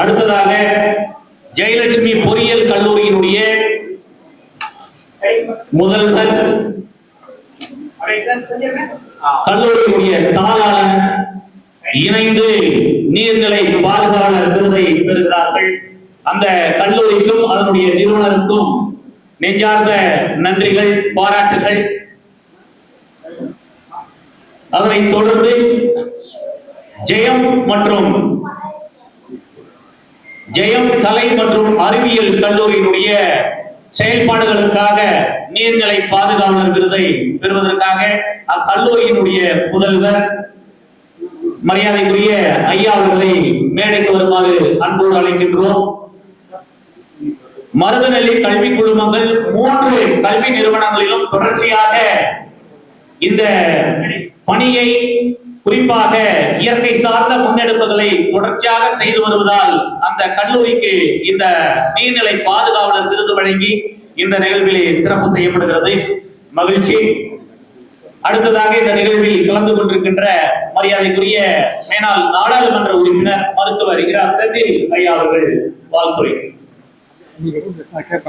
அடுத்ததாக ஜெயலட்சுமி பொறியியல் கல்லூரியினுடைய முதல்வர், கல்லூரியினுடைய தாளாளர் இணைந்து நீர்நிலை பாதுகாவலர் விருதை பெறுகிறார்கள். அந்த கல்லூரிக்கும் அதனுடைய நிறுவனருக்கும் நெஞ்சார்ந்த நன்றிகள், பாராட்டுகள். அதனைத் தொடர்ந்து ஜெயம் கலை மற்றும் அறிவியல் கல்லூரியினுடைய செயல்பாடுகளுக்காக நீர்நிலை பாதுகாவலர் விருதை பெறுவதற்காக அக்கல்லூரியினுடைய முதல்வர் மரியாதைக்குரிய ஐயா அவர்களை மேடைக்கு வருமாறு அன்போடு அழைக்கின்றோம். மருதநெல்லி கல்வி குழுமங்கள் 3 கல்வி நிறுவனங்களிலும் தொடர்ச்சியாக இந்த பணியை, குறிப்பாக இயற்கை சார்ந்த முன்னெடுப்புகளை தொடர்ச்சியாக செய்து வருவதால் அந்த கல்லூரிக்கு இந்த நீர்நிலை பாதுகாவலர் விருது வழங்கி இந்த நிகழ்விலே சிறப்பு செய்யப்படுகிறது. மகிழ்ச்சி. அடுத்ததாக இந்த நிகழ்வில் கலந்து கொண்டிருக்கின்ற மரியாதைக்குரிய மேனாள் நாடாளுமன்ற உறுப்பினர் மருத்துவர் இரா செந்தில் ஐயா அவர்கள் வாழ்த்துரை.